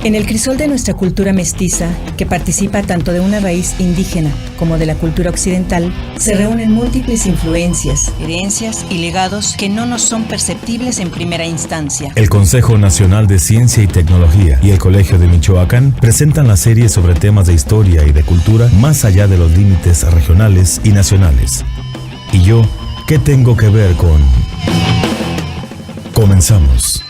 En el crisol de nuestra cultura mestiza, que participa tanto de una raíz indígena como de la cultura occidental, se reúnen múltiples influencias, herencias y legados que no nos son perceptibles en primera instancia. El Consejo Nacional de Ciencia y Tecnología y el Colegio de Michoacán presentan la serie sobre temas de historia y de cultura más allá de los límites regionales y nacionales. ¿Y yo qué tengo que ver con...? Comenzamos.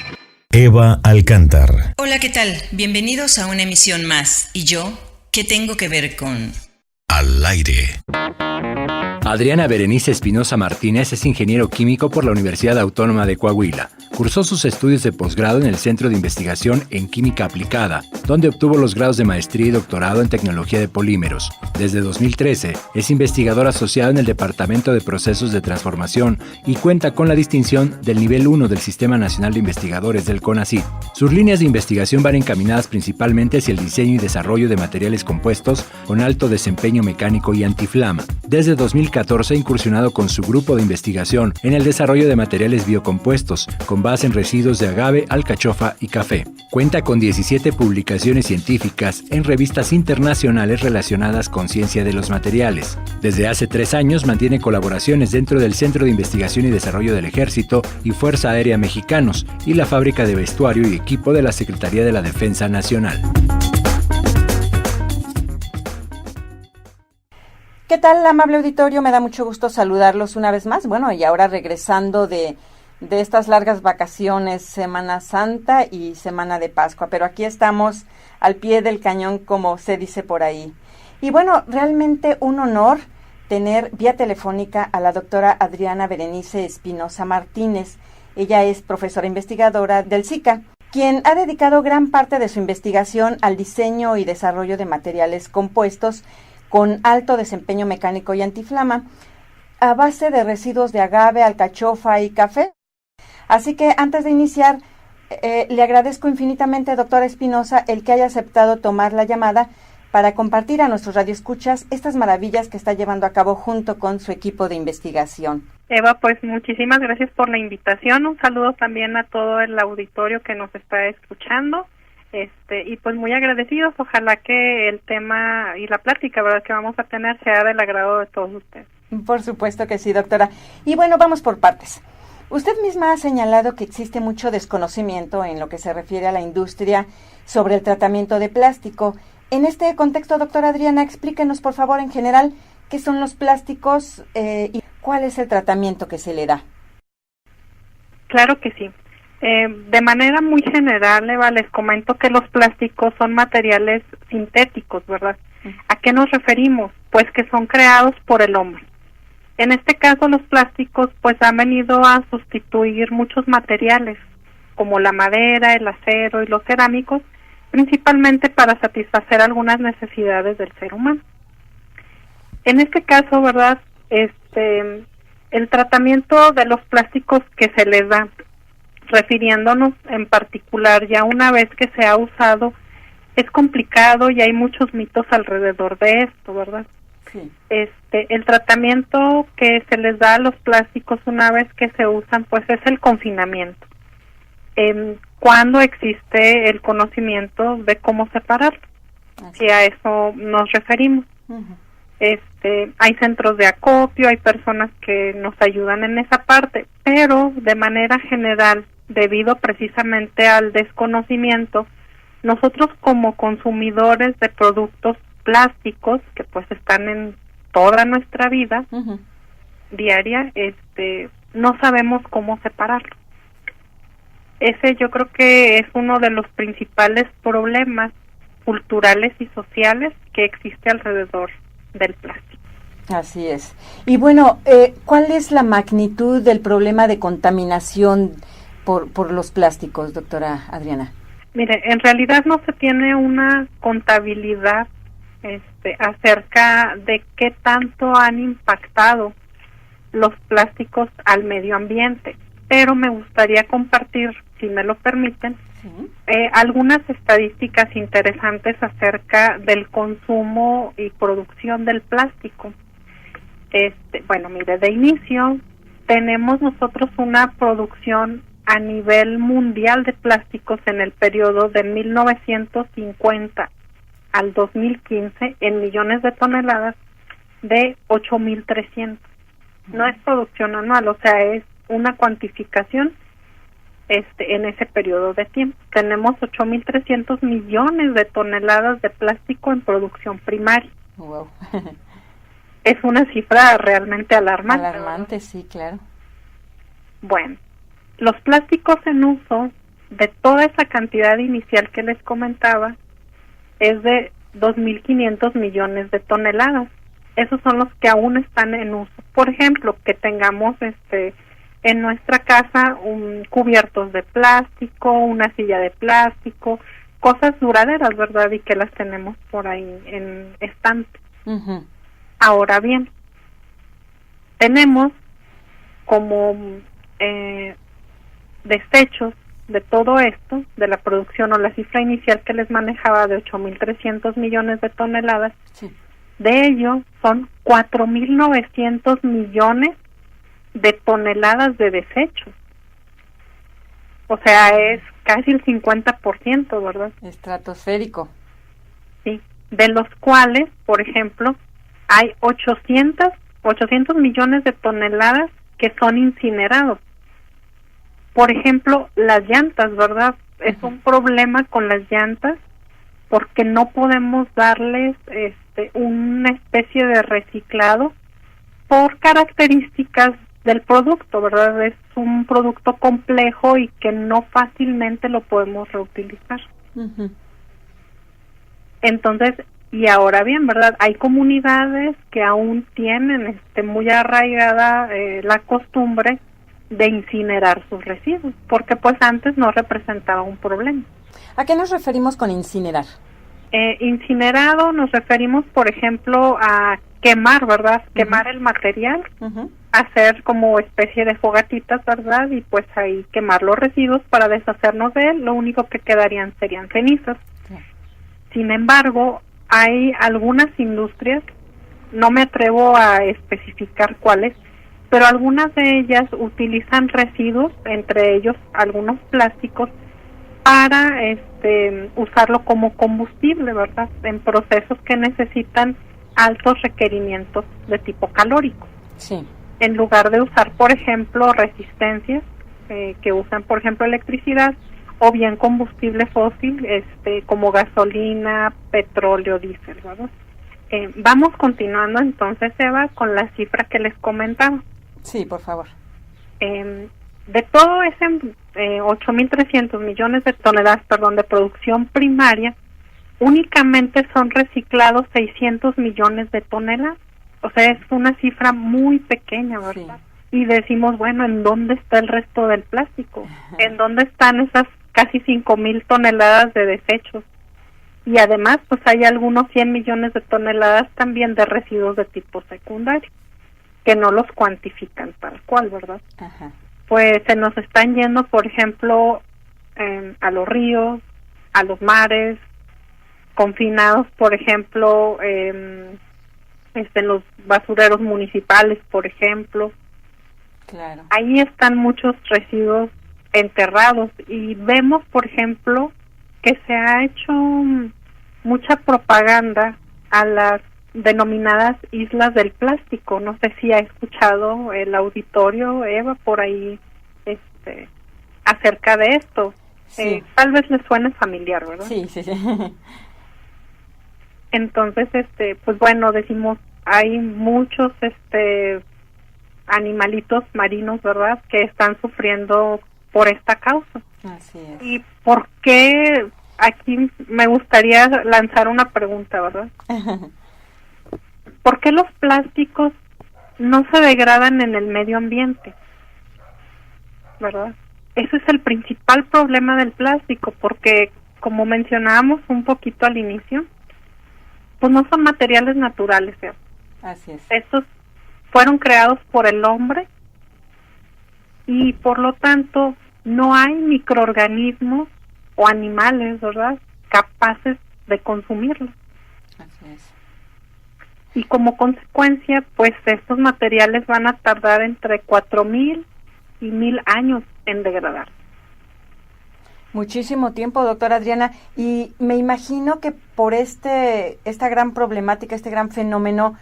Eva Alcántar. Hola, ¿qué tal? Bienvenidos a una emisión más. ¿Y yo qué tengo que ver con...? Al aire. Adriana Berenice Espinosa Martínez es ingeniero químico por la Universidad Autónoma de Coahuila. Cursó sus estudios de posgrado en el Centro de Investigación en Química Aplicada, donde obtuvo los grados de maestría y doctorado en Tecnología de Polímeros. Desde 2013 es investigador asociado en el Departamento de Procesos de Transformación y cuenta con la distinción del Nivel 1 del Sistema Nacional de Investigadores del CONACYT. Sus líneas de investigación van encaminadas principalmente hacia el diseño y desarrollo de materiales compuestos con alto desempeño mecánico y antiflama. Desde 2014 ha incursionado con su grupo de investigación en el desarrollo de materiales biocompuestos con base en residuos de agave, alcachofa y café. Cuenta con 17 publicaciones científicas en revistas internacionales relacionadas con ciencia de los materiales. Desde hace 3 años mantiene colaboraciones dentro del Centro de Investigación y Desarrollo del Ejército y Fuerza Aérea Mexicanos y la fábrica de vestuario y equipo de la Secretaría de la Defensa Nacional. ¿Qué tal, amable auditorio? Me da mucho gusto saludarlos una vez más. Bueno, y ahora regresando de estas largas vacaciones, Semana Santa y Semana de Pascua, pero aquí estamos al pie del cañón, como se dice por ahí. Y bueno, realmente un honor tener vía telefónica a la doctora Adriana Berenice Espinosa Martínez. Ella es profesora investigadora del SICA, quien ha dedicado gran parte de su investigación al diseño y desarrollo de materiales compuestos con alto desempeño mecánico y antiflama, a base de residuos de agave, alcachofa y café. Así que antes de iniciar, le agradezco infinitamente, doctora Espinosa, el que haya aceptado tomar la llamada para compartir a nuestros radioescuchas estas maravillas que está llevando a cabo junto con su equipo de investigación. Eva, pues muchísimas gracias por la invitación. Un saludo también a todo el auditorio que nos está escuchando. Y pues muy agradecidos. Ojalá que el tema y la plática, ¿verdad?, que vamos a tener sea del agrado de todos ustedes. Por supuesto que sí, doctora. Y bueno, vamos por partes. Usted misma ha señalado que existe mucho desconocimiento en lo que se refiere a la industria sobre el tratamiento de plástico. En este contexto, doctora Adriana, explíquenos por favor en general qué son los plásticos y cuál es el tratamiento que se le da. Claro que sí. De manera muy general, Eva, les comento que los plásticos son materiales sintéticos, ¿verdad? ¿A qué nos referimos? Pues que son creados por el hombre. En este caso, los plásticos pues han venido a sustituir muchos materiales, como la madera, el acero y los cerámicos, principalmente para satisfacer algunas necesidades del ser humano. En este caso, ¿verdad?, el tratamiento de los plásticos que se les da, refiriéndonos en particular ya una vez que se ha usado, es complicado y hay muchos mitos alrededor de esto, ¿verdad? Sí. El tratamiento que se les da a los plásticos una vez que se usan, pues es el confinamiento. Cuando existe el conocimiento de cómo separarlo, y a eso nos referimos. Uh-huh. Hay centros de acopio, hay personas que nos ayudan en esa parte, pero de manera general, debido precisamente al desconocimiento, nosotros como consumidores de productos plásticos, que pues están en toda nuestra vida uh-huh. diaria, no sabemos cómo separarlo. Ese yo creo que es uno de los principales problemas culturales y sociales que existe alrededor del plástico. Así es. Y bueno, ¿cuál es la magnitud del problema de contaminación por los plásticos, doctora Adriana? Mire, en realidad no se tiene una contabilidad acerca de qué tanto han impactado los plásticos al medio ambiente, pero me gustaría compartir, si me lo permiten, ¿sí?, algunas estadísticas interesantes acerca del consumo y producción del plástico. Bueno, mire, de inicio tenemos nosotros una producción a nivel mundial de plásticos en el periodo de 1950 al 2015 en millones de toneladas de 8.300. No es producción anual, o sea, es una cuantificación en ese periodo de tiempo. Tenemos 8.300 millones de toneladas de plástico en producción primaria. Wow. Es una cifra realmente alarmante. Alarmante, ¿verdad? Sí, claro. Bueno, los plásticos en uso, de toda esa cantidad inicial que les comentaba, es de 2.500 millones de toneladas. Esos son los que aún están en uso. Por ejemplo, que tengamos en nuestra casa cubiertos de plástico, una silla de plástico, cosas duraderas, ¿verdad? Y que las tenemos por ahí en estante. Uh-huh. Ahora bien, tenemos como desechos de todo esto, de la producción o la cifra inicial que les manejaba de 8.300 millones de toneladas, sí. De ello son 4.900 millones de toneladas de desechos. O sea, es casi el 50%, ¿verdad? Estratosférico. Sí, de los cuales, por ejemplo, hay 800 millones de toneladas que son incinerados. Por ejemplo, las llantas, ¿verdad? Es un problema con las llantas porque no podemos darles una especie de reciclado por características del producto, ¿verdad? Es un producto complejo y que no fácilmente lo podemos reutilizar. Uh-huh. Entonces, y ahora bien, ¿verdad? Hay comunidades que aún tienen muy arraigada la costumbre de incinerar sus residuos, porque pues antes no representaba un problema. ¿A qué nos referimos con incinerar? Incinerado nos referimos, por ejemplo, a quemar, ¿verdad? Uh-huh. Quemar el material, uh-huh. Hacer como especie de fogatitas, ¿verdad? Y pues ahí quemar los residuos para deshacernos de él, lo único que quedarían serían cenizas. Uh-huh. Sin embargo, hay algunas industrias, no me atrevo a especificar cuáles, pero algunas de ellas utilizan residuos, entre ellos algunos plásticos, para usarlo como combustible, ¿verdad? En procesos que necesitan altos requerimientos de tipo calórico. Sí. En lugar de usar, por ejemplo, resistencias que usan, por ejemplo, electricidad, o bien combustible fósil, como gasolina, petróleo, diésel, ¿verdad? Vamos continuando entonces, Eva, con la cifra que les comentaba. Sí, por favor. De todo ese 8.300 millones de toneladas, de producción primaria, únicamente son reciclados 600 millones de toneladas. O sea, es una cifra muy pequeña, ¿verdad? Sí. Y decimos, bueno, ¿en dónde está el resto del plástico? ¿En dónde están esas casi 5.000 toneladas de desechos? Y además, pues hay algunos 100 millones de toneladas también de residuos de tipo secundario, que no los cuantifican tal cual, ¿verdad? Ajá. Pues se nos están yendo, por ejemplo, a los ríos, a los mares, confinados, por ejemplo, en los basureros municipales, por ejemplo. Claro. Ahí están muchos residuos enterrados y vemos, por ejemplo, que se ha hecho mucha propaganda a las denominadas islas del plástico. No sé si ha escuchado el auditorio, Eva, por ahí acerca de esto. Sí. Tal vez les suene familiar, ¿verdad? Sí, sí, sí. Entonces, pues bueno, decimos, hay muchos animalitos marinos, ¿verdad?, que están sufriendo por esta causa. Así es. ¿Y por qué? Aquí me gustaría lanzar una pregunta, ¿verdad? ¿Por qué los plásticos no se degradan en el medio ambiente? ¿Verdad? Ese es el principal problema del plástico, porque como mencionábamos un poquito al inicio, pues no son materiales naturales, ¿sí? Así es. Estos fueron creados por el hombre y por lo tanto no hay microorganismos o animales, ¿verdad?, capaces de consumirlos. Así es. Y como consecuencia, pues estos materiales van a tardar entre 4.000 y 1.000 años en degradar. Muchísimo tiempo, doctora Adriana, y me imagino que por esta gran problemática, este gran fenómeno,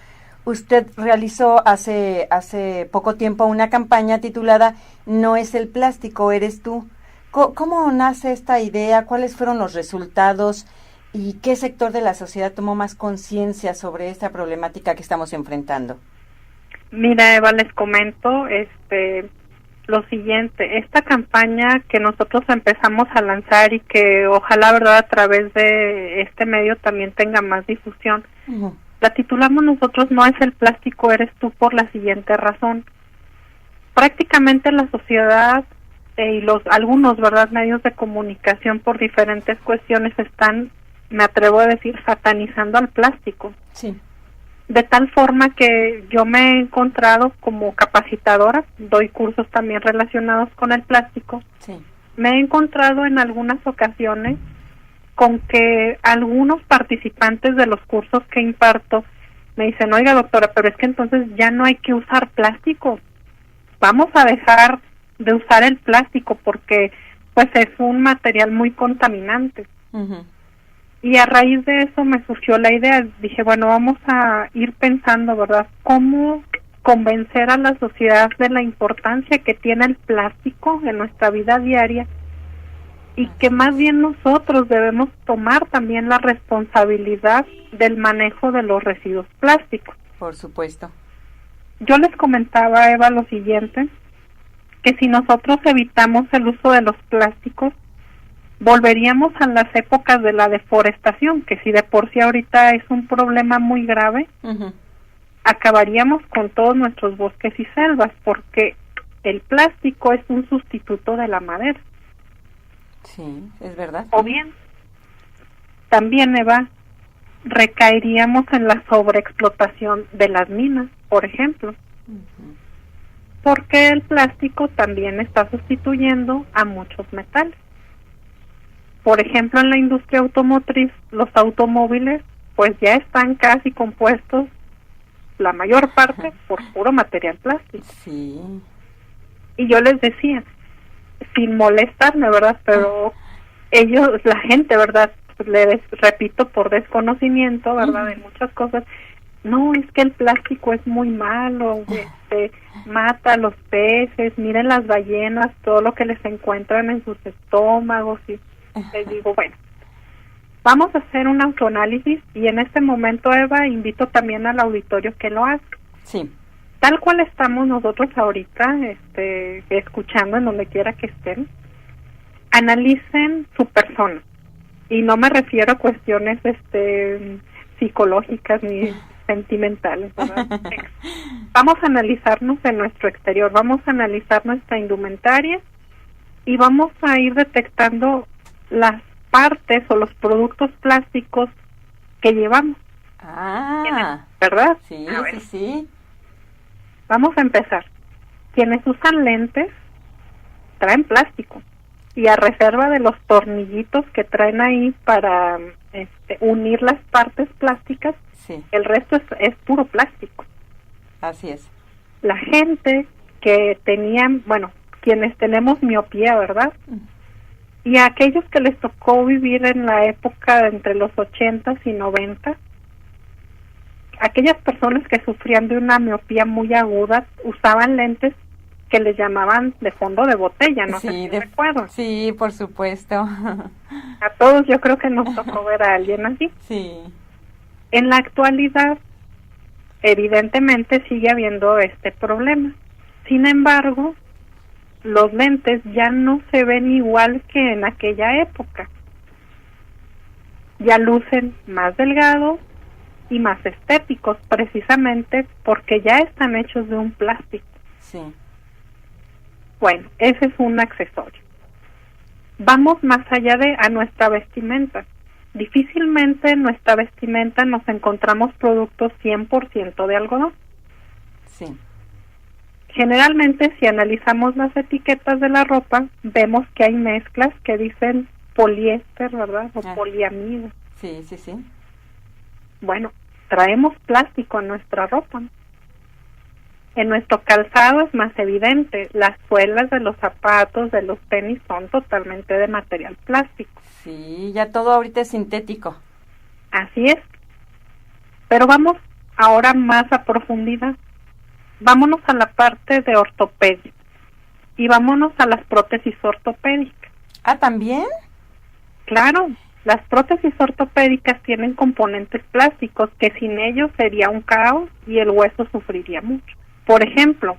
usted realizó hace poco tiempo una campaña titulada No es el plástico, eres tú. ¿Cómo nace esta idea? ¿Cuáles fueron los resultados? ¿Y qué sector de la sociedad tomó más conciencia sobre esta problemática que estamos enfrentando? Mira, Eva, les comento lo siguiente. Esta campaña que nosotros empezamos a lanzar y que ojalá, verdad, a través de este medio también tenga más difusión, la titulamos nosotros No es el plástico, eres tú, por la siguiente razón. Prácticamente la sociedad y algunos, verdad, medios de comunicación por diferentes cuestiones están, me atrevo a decir, satanizando al plástico. Sí. De tal forma que yo me he encontrado como capacitadora, doy cursos también relacionados con el plástico. Sí. Me he encontrado en algunas ocasiones con que algunos participantes de los cursos que imparto me dicen, oiga doctora, pero es que entonces ya no hay que usar plástico. Vamos a dejar de usar el plástico porque pues es un material muy contaminante. Uh-huh. Y a raíz de eso me surgió la idea, dije, bueno, vamos a ir pensando, ¿verdad?, cómo convencer a la sociedad de la importancia que tiene el plástico en nuestra vida diaria y que más bien nosotros debemos tomar también la responsabilidad del manejo de los residuos plásticos. Por supuesto. Yo les comentaba, Eva, lo siguiente, que si nosotros evitamos el uso de los plásticos, volveríamos a las épocas de la deforestación, que si de por sí ahorita es un problema muy grave, uh-huh, acabaríamos con todos nuestros bosques y selvas, porque el plástico es un sustituto de la madera. Sí, es verdad. O bien, también, Eva, recaeríamos en la sobreexplotación de las minas, por ejemplo, uh-huh, porque el plástico también está sustituyendo a muchos metales. Por ejemplo, en la industria automotriz, los automóviles pues ya están casi compuestos, la mayor parte, por puro material plástico. Sí. Y yo les decía, sin molestarme, ¿verdad? Pero ellos, la gente, ¿verdad? Les repito, por desconocimiento, ¿verdad? De muchas cosas. No, es que el plástico es muy malo, mata a los peces, miren las ballenas, todo lo que les encuentran en sus estómagos y les digo, bueno, vamos a hacer un autoanálisis y en este momento, Eva, invito también al auditorio que lo haga. Sí. Tal cual estamos nosotros ahorita, escuchando en donde quiera que estén, analicen su persona. Y no me refiero a cuestiones psicológicas ni sentimentales, ¿verdad? Vamos a analizarnos en nuestro exterior, vamos a analizar nuestra indumentaria y vamos a ir detectando las partes o los productos plásticos que llevamos. Ah, ¿verdad? Sí, sí, sí. Vamos a empezar. Quienes usan lentes traen plástico y a reserva de los tornillitos que traen ahí para unir las partes plásticas, Sí. El resto es puro plástico. Así es. La gente que tenían, bueno, quienes tenemos miopía, ¿verdad? Y a aquellos que les tocó vivir en la época entre los 80s y 90s, aquellas personas que sufrían de una miopía muy aguda usaban lentes que les llamaban de fondo de botella, no sé si recuerdan. Sí, por supuesto. A todos yo creo que nos tocó ver a alguien así. Sí. En la actualidad, evidentemente sigue habiendo este problema. Sin embargo, los lentes ya no se ven igual que en aquella época. Ya lucen más delgados y más estéticos, precisamente porque ya están hechos de un plástico. Sí. Bueno, ese es un accesorio. Vamos más allá a nuestra vestimenta. Difícilmente en nuestra vestimenta nos encontramos productos 100% de algodón. Sí. Generalmente, si analizamos las etiquetas de la ropa, vemos que hay mezclas que dicen poliéster, ¿verdad? O poliamida. Sí, sí, sí. Bueno, traemos plástico en nuestra ropa. En nuestro calzado es más evidente, las suelas de los zapatos, de los tenis son totalmente de material plástico. Sí, ya todo ahorita es sintético. Así es. Pero vamos ahora más a profundidad. Vámonos a la parte de ortopedia y vámonos a las prótesis ortopédicas. Ah, ¿también? Claro, las prótesis ortopédicas tienen componentes plásticos que sin ellos sería un caos y el hueso sufriría mucho. Por ejemplo,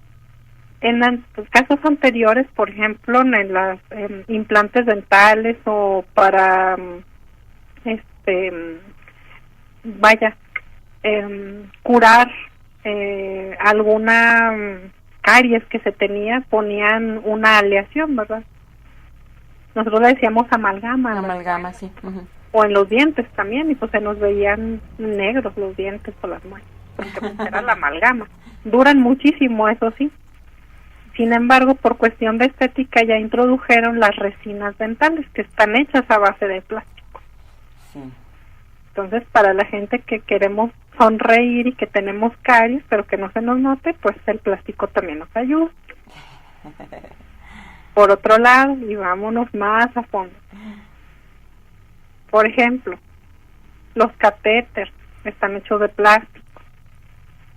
en los casos anteriores, por ejemplo, en las implantes dentales o para curar alguna caries que se tenía, ponían una aleación, ¿verdad? Nosotros le decíamos amalgama. Amalgama, sí. Uh-huh. O en los dientes también, y pues se nos veían negros los dientes o las muelas, porque pues era la amalgama. Duran muchísimo, eso sí. Sin embargo, por cuestión de estética ya introdujeron las resinas dentales, que están hechas a base de plástico. Sí. Entonces, para la gente que queremos sonreír y que tenemos caries, pero que no se nos note, pues el plástico también nos ayuda. Por otro lado, y vámonos más a fondo. Por ejemplo, los catéteres están hechos de plástico.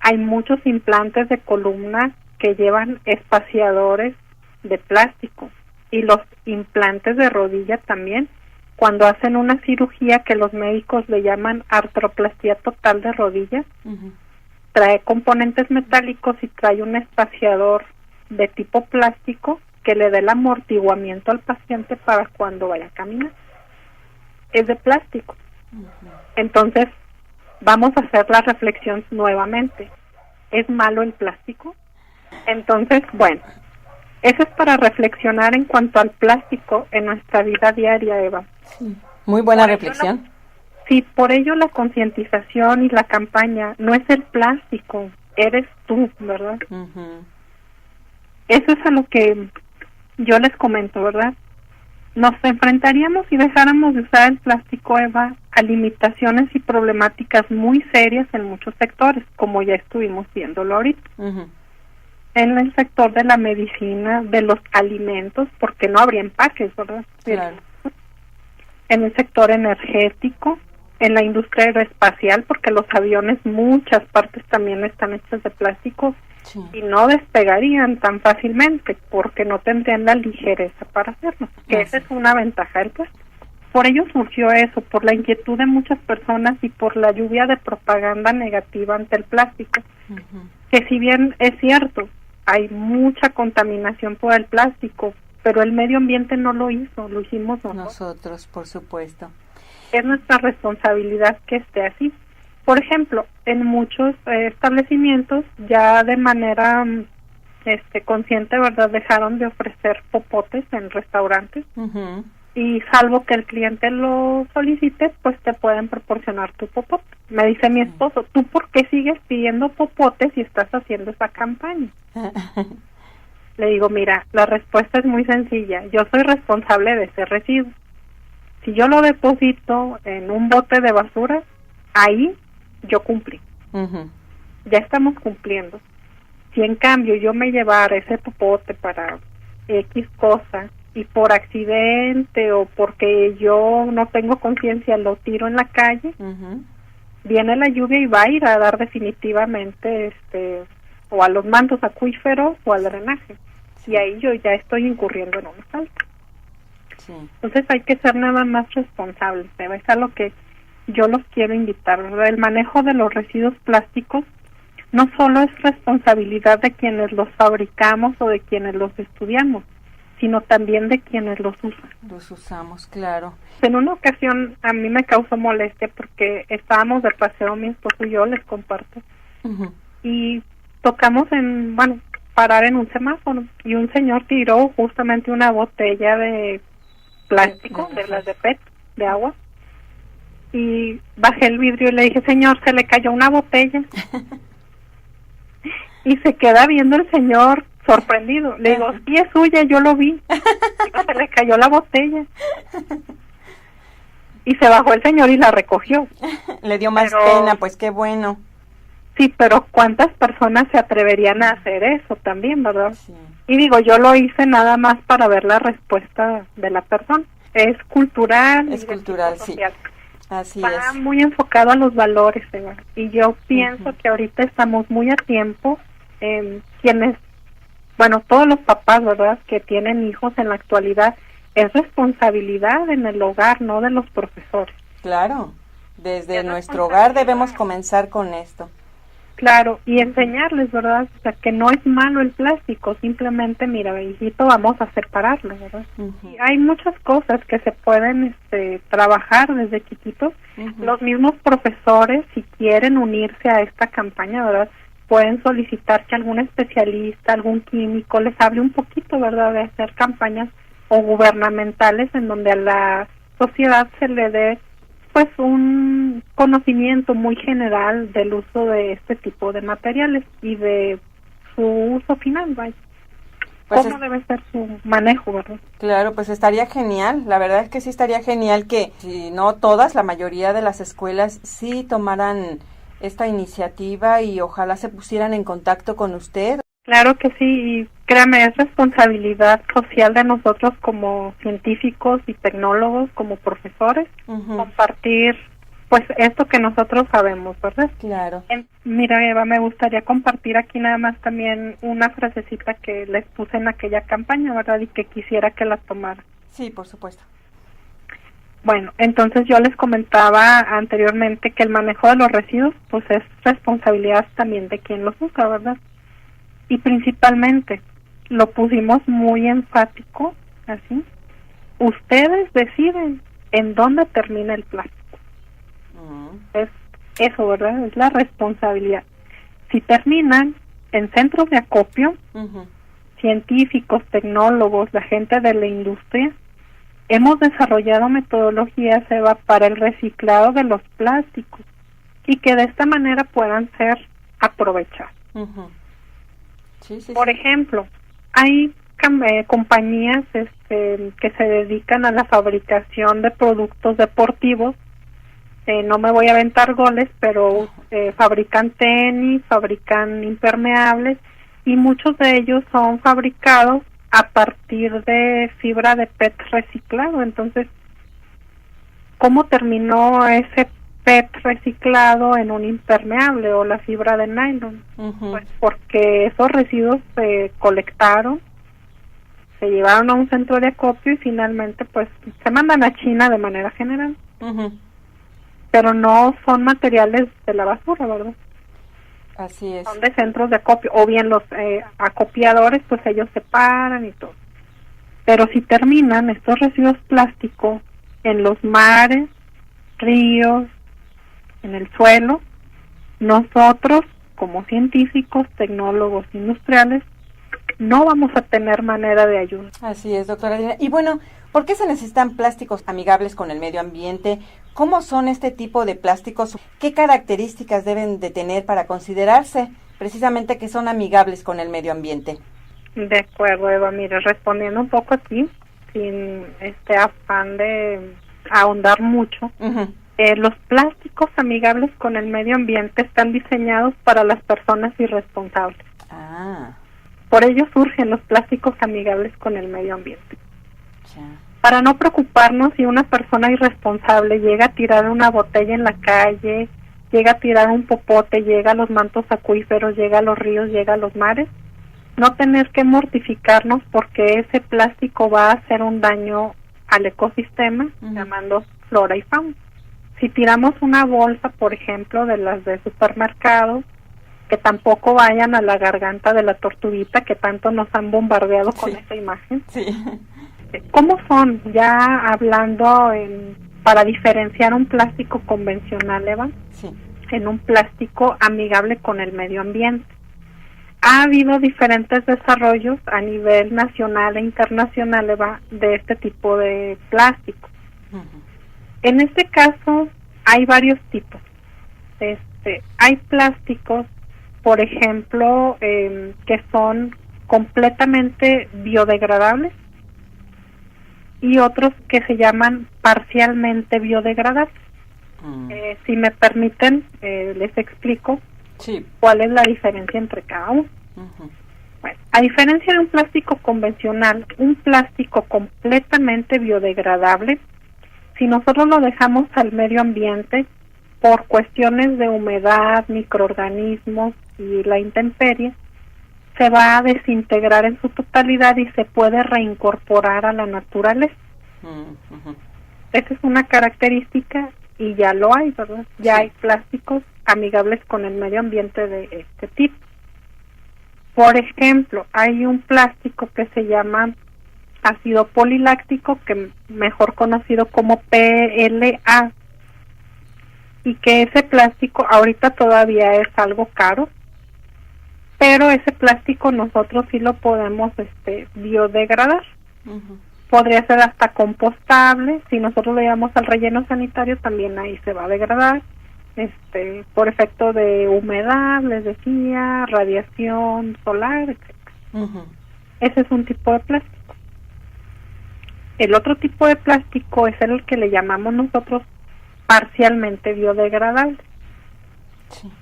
Hay muchos implantes de columna que llevan espaciadores de plástico, y los implantes de rodilla también. Cuando hacen una cirugía que los médicos le llaman artroplastía total de rodilla, uh-huh, trae componentes metálicos y trae un espaciador de tipo plástico que le dé el amortiguamiento al paciente para cuando vaya a caminar. Es de plástico. Uh-huh. Entonces, vamos a hacer la reflexión nuevamente. ¿Es malo el plástico? Entonces, bueno, eso es para reflexionar en cuanto al plástico en nuestra vida diaria, Eva. Sí. Muy buena reflexión. Sí, por ello la concientización y la campaña no es el plástico, eres tú, ¿verdad? Uh-huh. Eso es a lo que yo les comento, ¿verdad? Nos enfrentaríamos si dejáramos de usar el plástico, Eva, a limitaciones y problemáticas muy serias en muchos sectores, como ya estuvimos viéndolo ahorita. Uh-huh. En el sector de la medicina, de los alimentos, porque no habría empaques, ¿verdad? Claro. En el sector energético, en la industria aeroespacial, porque los aviones, muchas partes también están hechas de plástico, sí, y no despegarían tan fácilmente, porque no tendrían la ligereza para hacerlo, que esa es una ventaja del plástico. Por ello surgió eso, por la inquietud de muchas personas y por la lluvia de propaganda negativa ante el plástico, uh-huh, que si bien es cierto, hay mucha contaminación por el plástico, pero el medio ambiente no lo hizo, lo hicimos nosotros, por supuesto. Es nuestra responsabilidad que esté así. Por ejemplo, en muchos establecimientos ya de manera consciente, ¿verdad?, dejaron de ofrecer popotes en restaurantes, uh-huh, y salvo que el cliente lo solicite, pues te pueden proporcionar tu popote. Me dice mi esposo, ¿tú por qué sigues pidiendo popotes si estás haciendo esa campaña? Le digo, mira, la respuesta es muy sencilla. Yo soy responsable de ese residuo. Si yo lo deposito en un bote de basura, ahí yo cumplí. Uh-huh. Ya estamos cumpliendo. Si en cambio yo me llevara ese popote para X cosa y por accidente o porque yo no tengo conciencia lo tiro en la calle, uh-huh, viene la lluvia y va a ir a dar definitivamente o a los mantos acuíferos o al drenaje. Y ahí yo ya estoy incurriendo en una falta. Sí. Entonces hay que ser nada más responsables, Eva. Es a lo que yo los quiero invitar, ¿verdad? El manejo de los residuos plásticos no solo es responsabilidad de quienes los fabricamos o de quienes los estudiamos, sino también de quienes los usan. Los usamos, claro. En una ocasión a mí me causó molestia porque estábamos de paseo mi esposo y yo, les comparto, uh-huh, y tocamos parar en un semáforo y un señor tiró justamente una botella de plástico, de las de PET, de agua, y bajé el vidrio y le dije, señor, se le cayó una botella. Y se queda viendo el señor sorprendido. Le digo, sí, es suya, yo lo vi. Digo, se le cayó la botella. Y se bajó el señor y la recogió. Le dio más pena, pues qué bueno. Sí, pero ¿cuántas personas se atreverían a hacer eso también, verdad? Sí. Y digo, yo lo hice nada más para ver la respuesta de la persona. Es cultural. Es cultural, sí. Así Va es. muy enfocado a los valores, Eva. Y yo pienso que ahorita estamos muy a tiempo, quienes, bueno, todos los papás, ¿verdad?, que tienen hijos en la actualidad, es responsabilidad en el hogar, no de los profesores. Claro, desde nuestro hogar debemos comenzar con esto. Claro, y enseñarles, ¿verdad?, o sea, que no es malo el plástico, simplemente, mira, hijito, vamos a separarlo, ¿verdad? Y hay muchas cosas que se pueden trabajar desde chiquitos. Los mismos profesores, si quieren unirse a esta campaña, ¿verdad?, pueden solicitar que algún especialista, algún químico les hable un poquito, ¿verdad?, de hacer campañas o gubernamentales en donde a la sociedad se le dé pues un conocimiento muy general del uso de este tipo de materiales y de su uso final, vaya. Pues ¿Cómo debe ser su manejo, verdad? Claro, pues estaría genial, la verdad es que sí estaría genial que, si no todas, la mayoría de las escuelas sí tomaran esta iniciativa y ojalá se pusieran en contacto con usted. Claro que sí, y créame, es responsabilidad social de nosotros como científicos y tecnólogos, como profesores, compartir pues esto que nosotros sabemos, ¿verdad? Claro. Mira, Eva, me gustaría compartir aquí nada más también una frasecita que les puse en aquella campaña, ¿verdad? Y que quisiera que la tomara. Sí, por supuesto. Bueno, entonces yo les comentaba anteriormente que el manejo de los residuos pues es responsabilidad también de quien los usa, ¿verdad? Y principalmente, lo pusimos muy enfático, así, ustedes deciden en dónde termina el plástico. Es eso, ¿verdad? Es la responsabilidad. Si terminan en centros de acopio, científicos, tecnólogos, la gente de la industria, hemos desarrollado metodologías, Eva, para el reciclado de los plásticos y que de esta manera puedan ser aprovechados. Por ejemplo, hay compañías que se dedican a la fabricación de productos deportivos. No me voy a aventar goles, pero fabrican tenis, fabrican impermeables y muchos de ellos son fabricados a partir de fibra de PET reciclado. Entonces, ¿cómo terminó ese PET reciclado en un impermeable o la fibra de nylon? Pues porque esos residuos se colectaron, se llevaron a un centro de acopio y finalmente pues se mandan a China de manera general. Pero no son materiales de la basura, ¿verdad? Así es. Son de centros de acopio, o bien los acopiadores, pues ellos separan y todo. Pero si terminan estos residuos plásticos en los mares, ríos, en el suelo, nosotros, como científicos, tecnólogos, industriales, no vamos a tener manera de ayudar. Así es, doctora Adriana. Y bueno, ¿por qué se necesitan plásticos amigables con el medio ambiente? ¿Cómo son este tipo de plásticos? ¿Qué características deben de tener para considerarse precisamente que son amigables con el medio ambiente? De acuerdo, Eva. Mira, respondiendo un poco aquí, sin este afán de ahondar mucho, los plásticos amigables con el medio ambiente están diseñados para las personas irresponsables. Por ello surgen los plásticos amigables con el medio ambiente. Para no preocuparnos si una persona irresponsable llega a tirar una botella en la calle, llega a tirar un popote, llega a los mantos acuíferos, llega a los ríos, llega a los mares, no tener que mortificarnos porque ese plástico va a hacer un daño al ecosistema, llamando flora y fauna. Si tiramos una bolsa, por ejemplo, de las de supermercado, que tampoco vayan a la garganta de la tortuguita que tanto nos han bombardeado con esta imagen. ¿Cómo son? Ya hablando para diferenciar un plástico convencional, Eva, en un plástico amigable con el medio ambiente. Ha habido diferentes desarrollos a nivel nacional e internacional, Eva, de este tipo de plástico. En este caso hay varios tipos. Hay plásticos, por ejemplo, que son completamente biodegradables y otros que se llaman parcialmente biodegradables. Si me permiten, les explico. Sí. ¿Cuál es la diferencia entre cada uno? Bueno, a diferencia de un plástico convencional, un plástico completamente biodegradable, si nosotros lo dejamos al medio ambiente por cuestiones de humedad, microorganismos y la intemperie, se va a desintegrar en su totalidad y se puede reincorporar a la naturaleza. Esa es una característica y ya lo hay, ¿verdad? Ya hay plásticos amigables con el medio ambiente de este tipo. Por ejemplo, hay un plástico que se llama ácido poliláctico, que mejor conocido como PLA, y que ese plástico ahorita todavía es algo caro, pero ese plástico nosotros sí lo podemos biodegradar. Podría ser hasta compostable. Si nosotros lo llevamos al relleno sanitario, también ahí se va a degradar, por efecto de humedad, les decía, radiación solar, etc. Ese es un tipo de plástico. El otro tipo de plástico es el que le llamamos nosotros parcialmente biodegradable. Sí.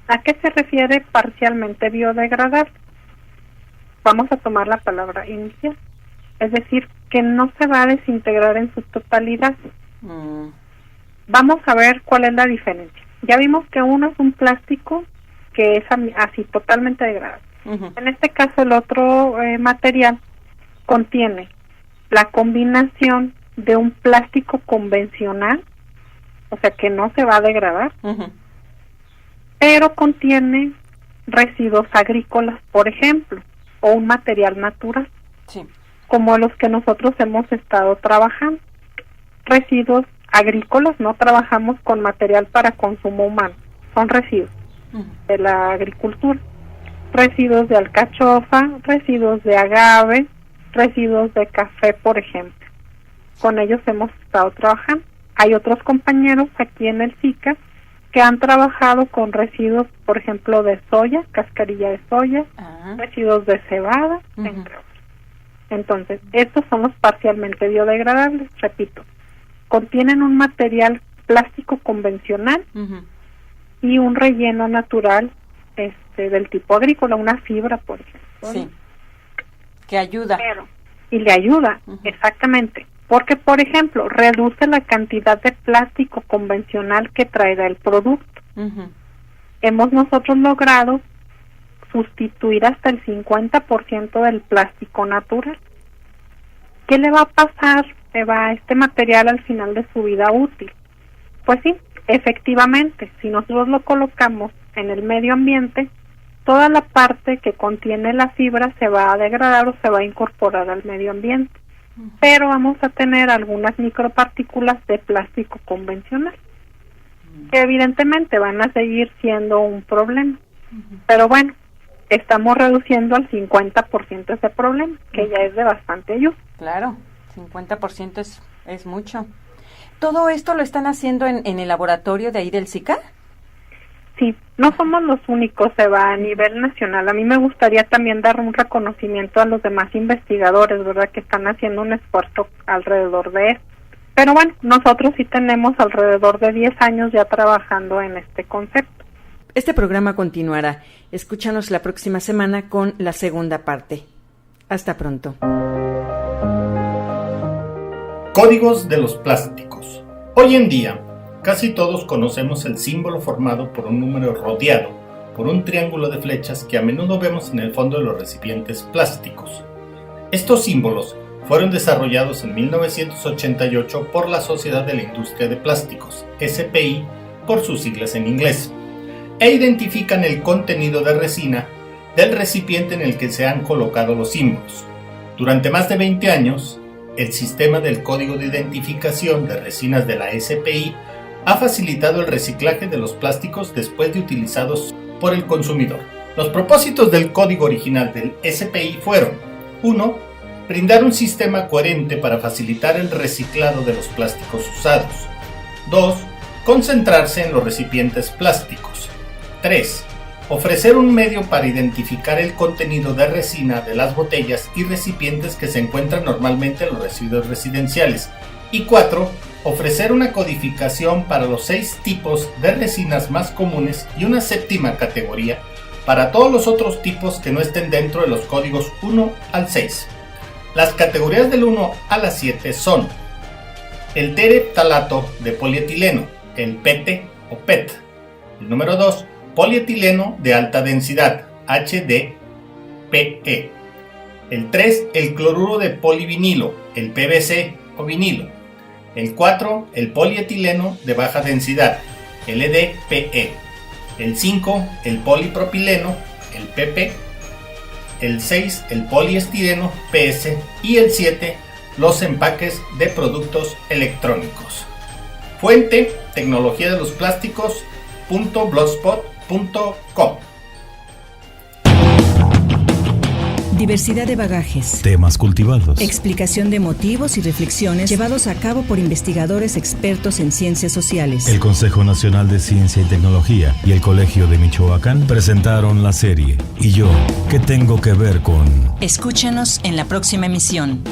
¿A qué se refiere parcialmente biodegradable? Vamos a tomar la palabra inicial. Es decir, que no se va a desintegrar en su totalidad. Vamos a ver cuál es la diferencia. Ya vimos que uno es un plástico que es así totalmente degradable. En este caso, el otro material contiene la combinación de un plástico convencional, o sea que no se va a degradar, pero contiene residuos agrícolas, por ejemplo, o un material natural, como los que nosotros hemos estado trabajando. Residuos agrícolas, no trabajamos con material para consumo humano, son residuos de la agricultura. Residuos de alcachofa, residuos de agave, residuos de café, por ejemplo. Con ellos hemos estado trabajando. Hay otros compañeros aquí en el SICA que han trabajado con residuos, por ejemplo, de soya, cascarilla de soya, residuos de cebada, entre otros. Entonces, estos son los parcialmente biodegradables, repito. Contienen un material plástico convencional y un relleno natural del tipo agrícola, una fibra, por ejemplo. Sí, que ayuda. Y le ayuda, exactamente. Porque, por ejemplo, reduce la cantidad de plástico convencional que traerá el producto. Hemos nosotros logrado sustituir hasta el 50% del plástico natural. ¿Qué le va a pasar a este material al final de su vida útil? Pues sí, efectivamente, si nosotros lo colocamos en el medio ambiente, toda la parte que contiene la fibra se va a degradar o se va a incorporar al medio ambiente. Pero vamos a tener algunas micropartículas de plástico convencional, que evidentemente van a seguir siendo un problema. Pero bueno, estamos reduciendo al 50% ese problema, que ya es de bastante ayuda. Claro, 50% es mucho. ¿Todo esto lo están haciendo en el laboratorio de ahí del SICA? Sí, no somos los únicos, Eva, a nivel nacional. A mí me gustaría también dar un reconocimiento a los demás investigadores, ¿verdad?, que están haciendo un esfuerzo alrededor de esto. Pero bueno, nosotros sí tenemos alrededor de 10 años ya trabajando en este concepto. Este programa continuará. Escúchanos la próxima semana con la segunda parte. Hasta pronto. Códigos de los plásticos. Hoy en día, casi todos conocemos el símbolo formado por un número rodeado por un triángulo de flechas que a menudo vemos en el fondo de los recipientes plásticos. Estos símbolos fueron desarrollados en 1988 por la Sociedad de la Industria de Plásticos, SPI, por sus siglas en inglés, e identifican el contenido de resina del recipiente en el que se han colocado los símbolos. Durante más de 20 años, el sistema del Código de Identificación de Resinas de la SPI ha facilitado el reciclaje de los plásticos después de utilizados por el consumidor. Los propósitos del código original del SPI fueron: 1. Brindar un sistema coherente para facilitar el reciclado de los plásticos usados. 2. Concentrarse en los recipientes plásticos. 3. Ofrecer un medio para identificar el contenido de resina de las botellas y recipientes que se encuentran normalmente en los residuos residenciales. Y 4. ofrecer una codificación para los 6 tipos de resinas más comunes y una 7ª categoría para todos los otros tipos que no estén dentro de los códigos 1 al 6. Las categorías del 1 a la 7 son el tereftalato de polietileno, el PET o PET. El número 2, polietileno de alta densidad, HDPE. El 3, el cloruro de polivinilo, el PVC o vinilo. El 4, el polietileno de baja densidad, LDPE. El 5, el polipropileno, el PP. El 6, el poliestireno, PS. Y el 7, los empaques de productos electrónicos. Fuente, tecnología de los plásticos.blogspot.com. Diversidad de bagajes. Temas cultivados. Explicación de motivos y reflexiones llevados a cabo por investigadores expertos en ciencias sociales. El Consejo Nacional de Ciencia y Tecnología y el Colegio de Michoacán presentaron la serie ¿Y yo qué tengo que ver con? Escúchanos en la próxima emisión.